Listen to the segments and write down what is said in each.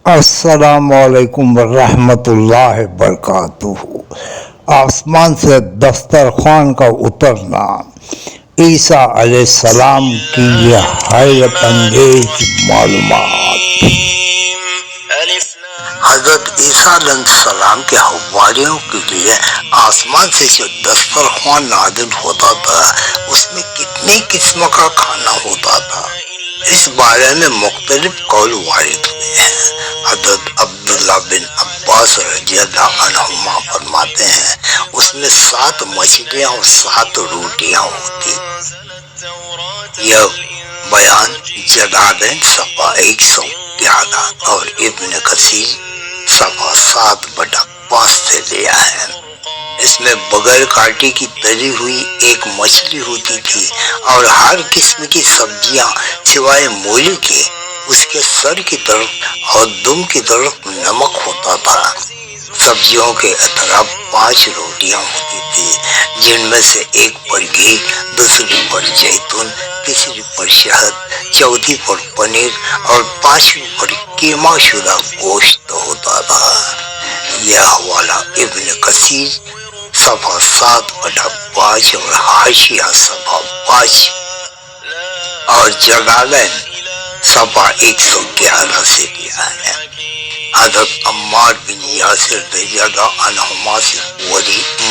السلام علیکم ورحمۃ اللہ وبرکاتہ۔ آسمان سے دسترخوان کا اترنا، عیسیٰ علیہ السلام کی یہ حیرت انگیز معلومات۔ حضرت عیسیٰ علیہ السلام کے حواریوں کے لیے آسمان سے جو دسترخوان نازل ہوتا تھا اس میں کتنی قسم کا کھانا ہوتا تھا، اس بارے میں مختلف قول وارد ہوئے ہیں۔ حضرت عبداللہ بن عباس رضی اللہ عنہما فرماتے ہیں اس میں 7 مچھلیاں اور 7 روٹیاں ہوتی۔ یہ بیان جلالین صفحہ 111 اور ابن کثیر صفحہ 7/5 سے لیا ہے۔ اس میں بغیر کانٹے کی تلی ہوئی ایک مچھلی ہوتی تھی اور ہر قسم کی سبزیاں سوائے مولی کے اس کے سر کی طرف اور دم کی طرف نمک ہوتا تھا۔ سبزیوں کے اطراف 5 روٹیاں ہوتی تھی، جن میں سے ایک پر گھی، دوسری پر زیتون، تیسری پر شہد، چوتھی پر پنیر اور 5ویں پر قیمہ شدہ گوشت ہوتا تھا۔ یہ حوالہ ابن کثیر صفحہ 7/5 اور حاشیہ صفحہ 5 اور جلالین صفحہ 111 سے لیا ہے۔ حضرت عمار بن یاسر رضی اللہ عنہما سے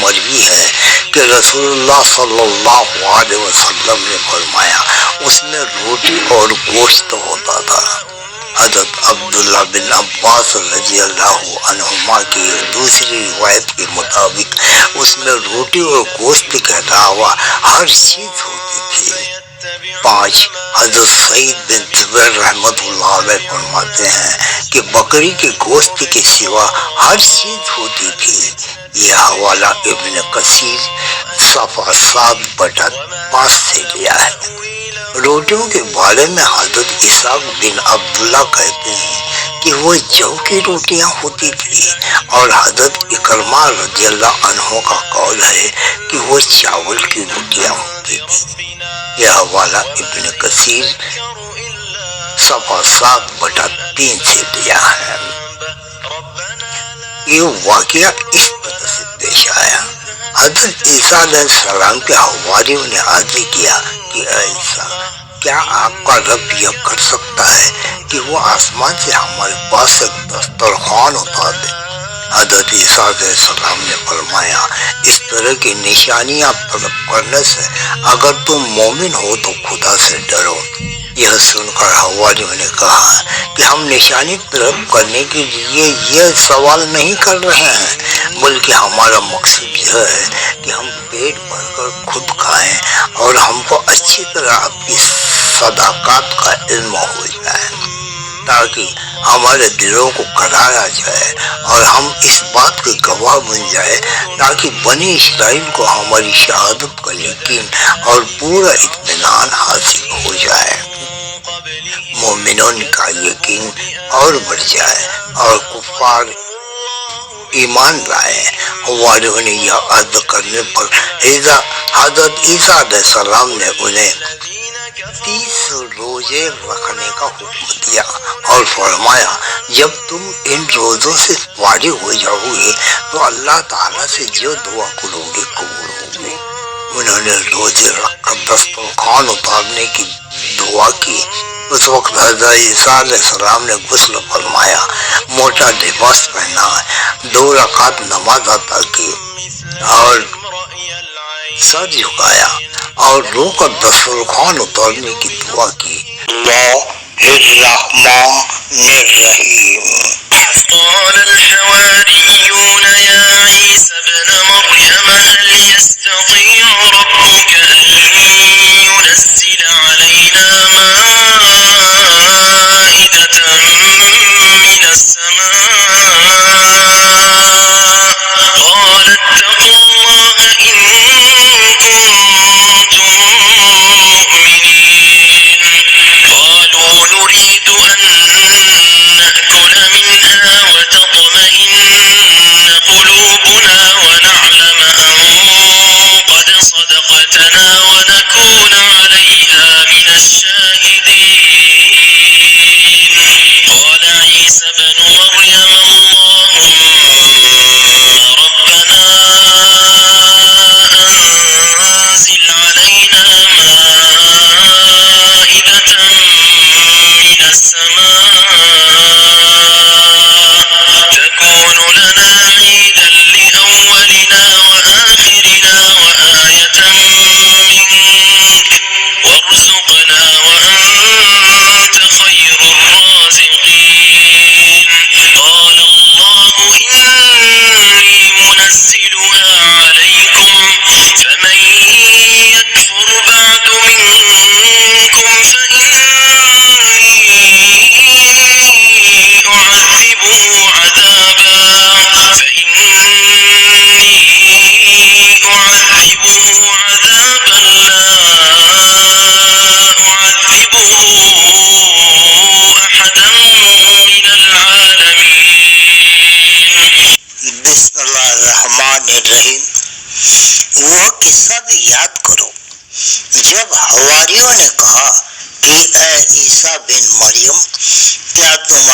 مروی ہے کہ رسول اللہ صلی اللہ علیہ وسلم نے فرمایا اس میں روٹی اور گوشت ہوتا تھا۔ حضرت عبداللہ بن عباس رضی اللہ عنہما کی دوسری روایت کے مطابق اس میں روٹی اور گوشت کے علاوہ ہر چیز ہوتی تھی۔ 5 حضرت سعید بن جبیر رحمۃ اللہ علیہ فرماتے ہیں کہ بکری کے گوشت کے سوا ہر چیز ہوتی تھی۔ یہ حوالہ ابن کثیر صفحہ 7/5 سے لیا ہے۔ روٹیوں کے بارے میں حضرت اسحاق بن عبداللہ کہتے ہیں کہ وہ جو کی روٹیاں ہوتی تھی، اور حضرت اکرمہ رضی اللہ عنہ کا قول ہے کہ وہ چاول کی روٹیاں ہوتی تھی۔ یہ حوالہ ابن کثیر صفحہ 7/3 سے لیا ہے۔ یہ واقعہ اس طرح سے پیش آیا۔ حضرت عیسیٰ علیہ السلام کے حواریوں نے عرض کیا کہ اے عیسیٰ، کیا آپ کا رب یہ کر سکتا ہے کہ وہ آسمان سے ہمارے پاس ایک دسترخوان اتار دے؟ حضرت عیسیٰ علیہ السلام نے فرمایا اس طرح کی نشانیاں طلب کرنے سے اگر تم مومن ہو تو خدا سے ڈرو۔ یہ سن کر حواریوں نے کہا کہ ہم نشانی طلب کرنے کے لیے یہ سوال نہیں کر رہے ہیں، بلکہ ہمارا مقصد یہ ہے کہ ہم پیٹ بھر کر خود کھائیں اور ہم کو اچھی طرح آپ کی صداقت کا علم ہو جائے، تاکہ ہمارے دلوں کو کرایا جائے اور ہم اس بات کے گواہ بن جائے، تاکہ بنی اسرائیل کو ہماری شہادت کا یقین اور پورا اطمینان حاصل ہو جائے، مومنوں کا یقین اور بڑھ جائے اور کفار ایمان لائے۔ حواریوں نے یہ عرض کرنے پر حضرت عیسیٰ علیہ السلام نے انہیں 30 روزے رکھنے کا حکم دیا اور فرمایا جب تم ان روزوں سے فارغ ہو جاؤ گے تو اللہ تعالیٰ سے جو دعا کرو گے قبول ہوگی۔ انہوں نے روزے رکھ کر دسترخوان اتارنے کی دعا کی۔ اس وقت حضرت عیسیٰ علیہ السلام نے غسل فرمایا، موٹا لباس پہنا، 2 رکعت نماز ادا کی اور سر جھکایا اور رو کر دسترخوان اتارنے کی دعا کی۔ اللہ الرحمن الرحیم۔ قال الحواريون يا عيسى ابن مريم هل يستطيع ربك أن ينزل علينا مائدة من السماء؟ قال اتقوا الله إن كنتم مؤمنين. قالوا نريد أن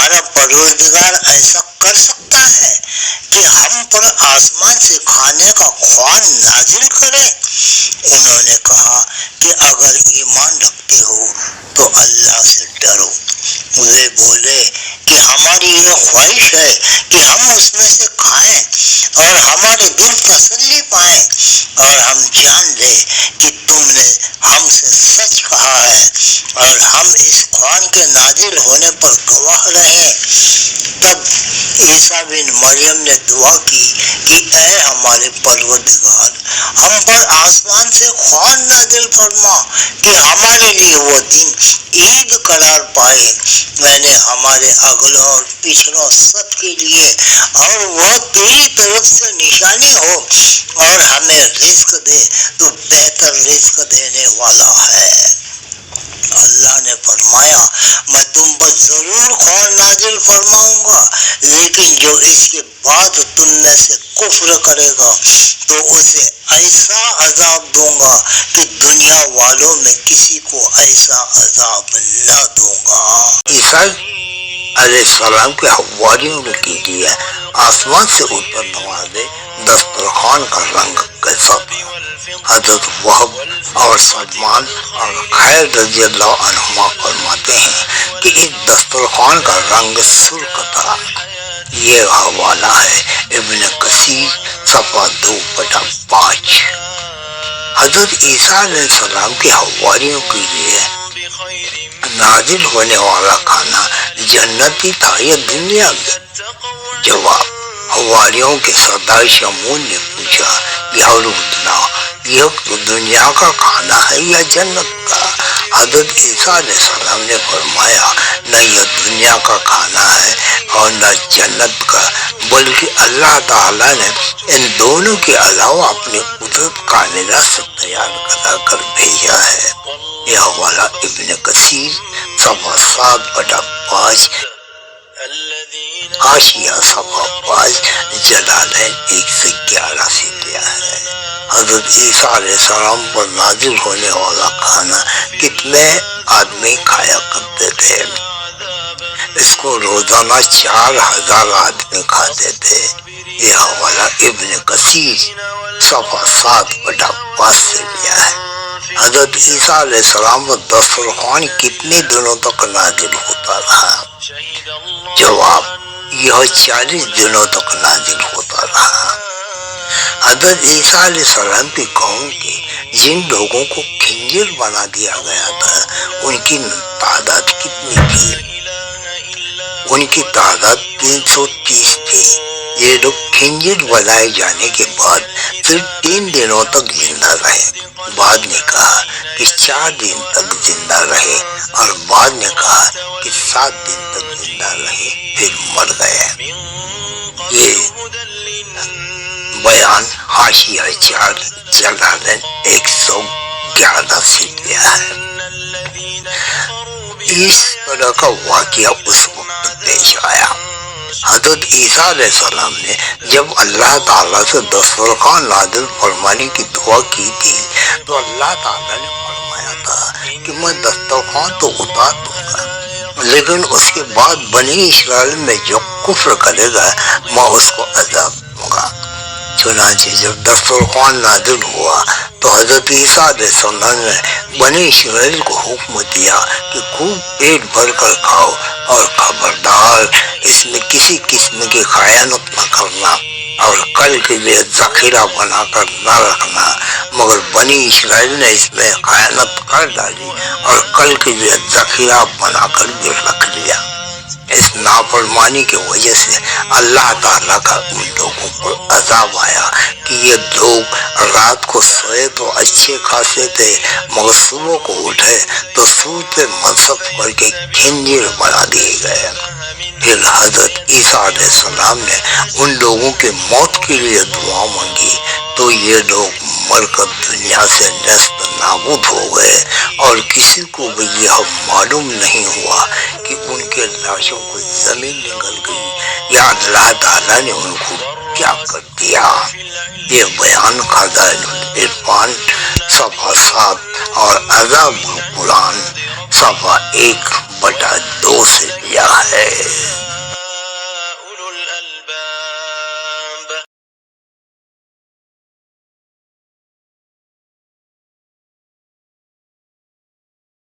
ہمارا پروردگار ایسا کر سکتا ہے کہ ہم پر آسمان سے کھانے کا خوان نازل کرے؟ انہوں نے کہا کہ اگر ایمان رکھتے ہو تو اللہ سے ڈرو۔ وہ بولے کہ ہماری یہ خواہش ہے کہ ہم اس میں سے کھائیں اور ہمارے دل تسلی پائیں اور ہم جان لیں کہ تم نے ہم سے سچ کہا ہے اور ہم اس خوان کے نازل ہونے پر گواہ رہیں۔ تب عیسیٰ بن مریم نے دعا کی کہ اے ہمارے پروردگار، ہم پر آسمان سے خوان نازل فرما کہ ہمارے لیے وہ دن عید قرار پائے، میں نے ہمارے اگلوں اور پچھلوں سب کے لیے، اور وہ تیری طرف سے نشانی ہو، اور ہمیں رزق دے، تو بہتر رزق دینے والا ہے۔ اللہ نے فرمایا میں تم پر ضرور خوان نازل فرماؤں گا، لیکن جو اس کے بعد تم میں سے کفر کرے گا تو اسے ایسا عذاب دوں گا کہ دنیا والوں میں کسی کو ایسا عذاب نہ دوں گا۔ عیسیٰ علیہ السلام کے حواریوں نے کی دیا آسمان سے اتر نوازے دسترخوان کا رنگ کیسا تھا۔ حضرت وہب اور سلمان اور خیر رضی اللہ عنہما فرماتے ہیں کہ اس دسترخوان کا رنگ سرخ تھا۔ یہ حوالہ ہے ابن کثیر صفحہ 2/5۔ حضرت عیسیٰ علیہ السلام کے حواریوں کے لیے نازل ہونے والا کھانا جنتی تھا یا دنیا میں؟ جواب: حواریوں کے سردار شمعون نے پوچھا، یا رسول اللہ، یہ تو دنیا کا کھانا ہے یا جنت کا؟ حضرت عیسیٰ علیہ السلام نے فرمایا، نہ یہ دنیا کا کھانا ہے اور نہ جنت کا، بلکہ اللہ تعالیٰ نے ان دونوں کے علاوہ اپنی قدرت کاملہ سے تیار کرا کر بھیجا ہے۔ یہ حوالہ ابن کثیر صفحہ 7/5، حاشیہ صفحہ 5، جلالین 111 سے لیا ہے۔ حضرت عیسیٰ علیہ السلام پر نازل ہونے والا کھانا کتنے آدمی کھایا کرتے تھے؟ اس کو روزانہ 4000 آدمی کھاتے تھے۔ یہ حوالہ ابن کثیر صفحہ 7/5 سے لیا ہے۔ حضرت عیسیٰ علیہ السلام پر دسترخوان کتنے دنوں تک نازل ہوتا رہا؟ جواب: یہ 40 دنوں تک نازل ہوتا رہا۔ حضرت عیسیٰ علیہ السلام کی قوم کے جن لوگوں کو خنزیر بنا دیا گیا تھا ان کی تعداد کتنی تھی؟ ان کی تعداد 330 تھی۔ یہ لوگ خنزیر بنائے جانے کے بعد صرف 3 دنوں تک زندہ رہے۔ بعد نے کہا کہ 4 دن تک زندہ رہے، اور بعد نے کہا کہ 7 دن تک زندہ رہے، پھر مر گئے۔ یہ بیان حاشیہ 4 جلالین 111 سے لیا ہے۔ اس طرح کا واقعہ اس وقت پیش آیا۔ حضرت عیسیٰ علیہ السلام نے جب اللہ تعالیٰ سے دسترخوان نازل فرمانے کی دعا کی تھی تو اللہ تعالیٰ نے فرمایا تھا کہ میں دسترخوان تو اتار دوں گا، لیکن اس کے بعد بنی اسرائیل میں جو کفر کرے گا میں اس کو عذاب دوں گا۔ چنانچہ جب دسترخوان نازل ہوا تو حضرت عیسیٰ علیہ السلام نے بنی اسرائیل کو حکم دیا کہ خوب پیٹ بھر کر کھاؤ، اور خبردار اس میں کسی قسم کی خیانت نہ کرنا، اور کل کے لیے ذخیرہ بنا کر نہ رکھنا۔ مگر بنی اسرائیل نے اس میں خیانت کر ڈالی اور کل کے لیے ذخیرہ بنا کر بھی رکھ لیا۔ اس نافرمانی کی وجہ سے اللہ تعالیٰ کا ان لوگوں پر عذاب آیا کہ یہ لوگ رات کو سوئے تو اچھے خاصے تھے، مگر صبح کو اٹھے تو سود پہ منصب کر کے خنزیر بنا دیے گئے۔ پھر حضرت عیسیٰ علیہ السلام نے ان لوگوں کی موت کے لیے دعا مانگی تو یہ لوگ مر کر دنیا سے نیست نابود ہو گئے، اور کسی کو بھی یہ معلوم نہیں ہوا کہ ان کے لاشوں کو زمین نگل گئی یا اللہ تعالیٰ نے ان کو کیا کر دیا۔ یہ بیان خزائن العرفان صفحہ 7 اور عذاب القرآن صفحہ 1/2 سے لیا ہے۔